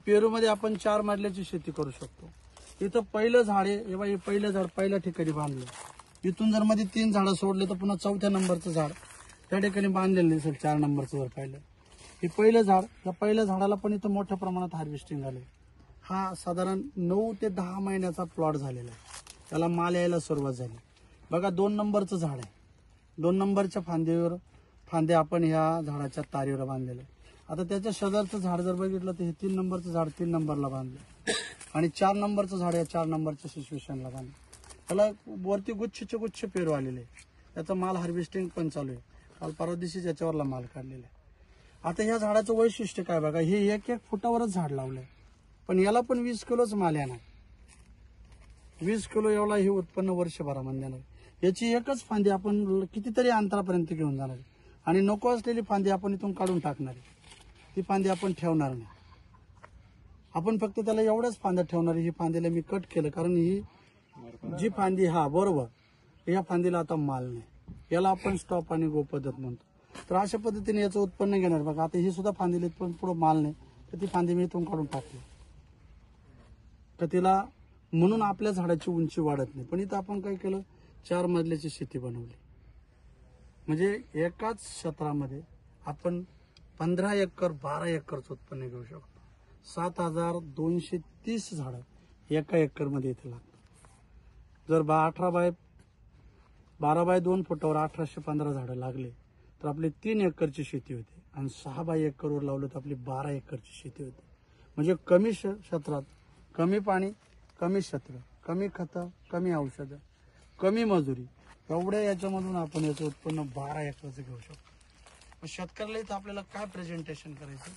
पेरूमध्ये आपण 4 मजल्याची शेती करू शकतो. इथं पहिलं झाड आहे, हे पहिलं झाड पहिल्या ठिकाणी बांधलं. इथून जर मध्ये 3 झाडं सोडले तर पुन्हा 4थ्या नंबरचं झाड त्या ठिकाणी बांधलेलं दिसेल. 4 नंबरचं जर पाहिलं हे पहिलं झाड, या पहिल्या झाडाला पण इथं मोठ्या प्रमाणात हार्वेस्टिंग झाले. हा साधारण 9 ते 10 महिन्याचा प्लॉट झालेला आहे. त्याला माल यायला सुरुवात झाली. बघा 2 नंबरचं झाड आहे. 2 नंबरच्या फांदे आपण ह्या झाडाच्या तारीवर बांधलेले आहे. आता त्याच्या शेजारचं झाड जर बघितलं तर हे 3 नंबरचं झाड 3 नंबरला बांधलं आणि 4 नंबरचं झाड या 4 नंबरच्या सिच्युएशनला बांधलं. त्याला वरती गुच्छचे गुच्छ पेरू आलेले. त्याचा माल हार्वेस्टिंग पण चालू आहे. काल परवा दिवशी याच्यावरला माल काढलेला आहे. आता ह्या झाडाचं वैशिष्ट्य काय बघा, हे 1-1 फुटावरच झाड लावलंय, पण याला पण 20 किलोच माल येणार. 20 किलो एवढा हे उत्पन्न वर्षभरामध्ये देणार. याची एकच फांदी आपण कितीतरी अंतरापर्यंत घेऊन जाणार आणि नको असलेली फांदी आपण इथून काढून टाकणार. ती फांदी आपण ठेवणार नाही. आपण फक्त त्याला एवढ्याच फांद्या ठेवणार. ही फांदीला मी कट केलं कारण ही जी फांदी, हा बरोबर, या फांदीला आता माल नाही. याला आपण स्टॉप आणि गो पद्धत म्हणतो. तर अशा पद्धतीने याचं उत्पन्न घेणार. बघा आता ही सुद्धा फांदीला पण पुढे माल नाही, तर ती फांदी मी इथून काढून टाकली. तर तिला म्हणून आपल्या झाडाची उंची वाढत नाही. पण इथं आपण काय केलं, 4 मजल्याची शेती बनवली. म्हणजे एकाच क्षेत्रामध्ये आपण 15 एकर 12 एकरचं उत्पन्न घेऊ शकतो. 7230 झाडं एका एकरमध्ये इथे लागतात. जर 12 बाय 2 फुटावर 1815 झाडं लागले तर आपली 3 एकरची शेती होते आणि 6 बाय एकरवर लावलं तर आपली 12 एकरची शेती होते. म्हणजे कमी क्षेत्रात कमी पाणी, कमी क्षेत्र, कमी खतं, कमी औषधं, कमी मजुरी, एवढ्या याच्यामधून आपण याचं उत्पन्न 12 एकरचं घेऊ शकतो. शेतकऱ्याला इथं आपल्याला काय प्रेझेंटेशन करायचं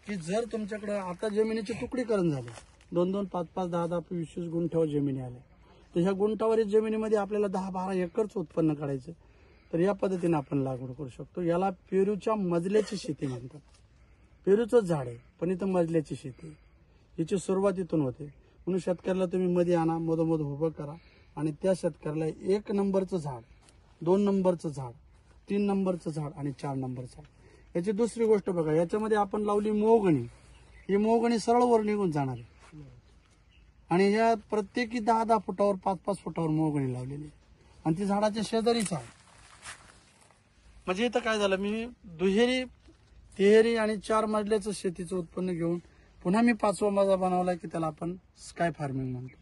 की जर तुमच्याकडे आता जमिनीचे तुकडीकरण झाले, 2-2, 5-5, 10-10, 20-20 गुंठ्यावर जमिनी आल्या, तर ह्या गुंठावरील जमिनीमध्ये आपल्याला 10-12 एकरचं उत्पन्न काढायचं. तर या पद्धतीने आपण लागवड करू शकतो. याला पेरूच्या मजल्याची शेती म्हणतात. पेरूचंच झाड आहे पण इथं मजल्याची शेती. याची सुरुवात इथून होते. म्हणून शेतकऱ्याला तुम्ही मध्ये आणा, मधोमध उभं करा आणि त्या शेतकऱ्याला 1 नंबरचं झाड, 2 नंबरचं झाड, 3 नंबरचं झाड आणि 4 नंबरचं झाड. याची दुसरी गोष्ट बघा, याच्यामध्ये आपण लावली मोगणी. ही मोगणी सरळ वर निघून जाणार आहे आणि ह्या प्रत्येकी 10-10 फुटावर 5-5 फुटावर मोगणी लावलेली आणि ती झाडाच्या शेजारीच आहे. म्हणजे इथं काय झालं, मी दुहेरी, तिहेरी आणि 4 मजल्याचं शेतीचं उत्पन्न घेऊन पुन्हा मी 5वा मजला बनवला की त्याला आपण स्काय फार्मिंग म्हणतो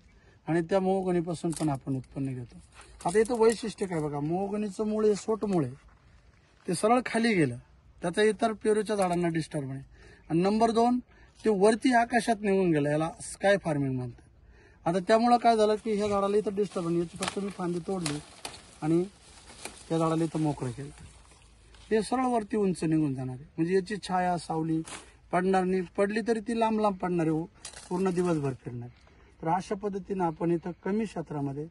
आणि त्या मोगणीपासून पण आपण उत्पन्न घेतो. आता इथं वैशिष्ट्य काय बघा, मोगणीचं मूळ हे सोट मूळ आहे, ते सरळ खाली गेलं, त्याचा इतर पेरूच्या झाडांना डिस्टर्ब आहे. आणि नंबर 2, ते वरती आकाशात निघून गेलं, याला स्काय फार्मिंग म्हणतात. आता त्यामुळं काय झालं की ह्या झाडाला इथं डिस्टर्ब आहे. याची फक्त मी फांदी तोडली आणि त्या झाडाला इथं मोकळं केलं. ते सरळ वरती उंच निघून जाणार आहे. म्हणजे याची छाया सावली पडणार नाही. पडली तरी ती लांब लांब पडणार आहे, पूर्ण दिवसभर फिरणार. तर अशा पद्धतीनं आपण इथं कमी क्षेत्रामध्ये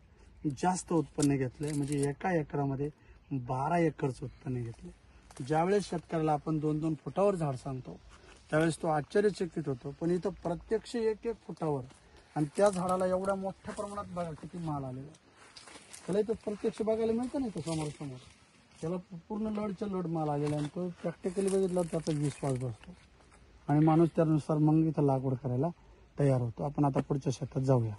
जास्त उत्पन्न घेतलंय. म्हणजे एका एकरामध्ये 12 एकरचं उत्पन्न घेतलंय. ज्यावेळेस शेतकऱ्याला आपण 2-2 फुटावर झाड सांगतो त्यावेळेस तो आश्चर्यचकित होतो. पण इथं प्रत्यक्ष 1-1 फुटावर आणि त्या झाडाला एवढ्या मोठ्या प्रमाणात बघा किती माल आलेला. त्याला इथं प्रत्यक्ष बघायला मिळतं नाही, तो समोर त्याला पूर्ण लडच्या लड माल आलेला आणि तो प्रॅक्टिकली बघितला त्याचा विश्वास बसतो आणि माणूस त्यानुसार मग इथं लागवड करायला तयार होतो. आपण आता पुढच्या शेतात जाऊया.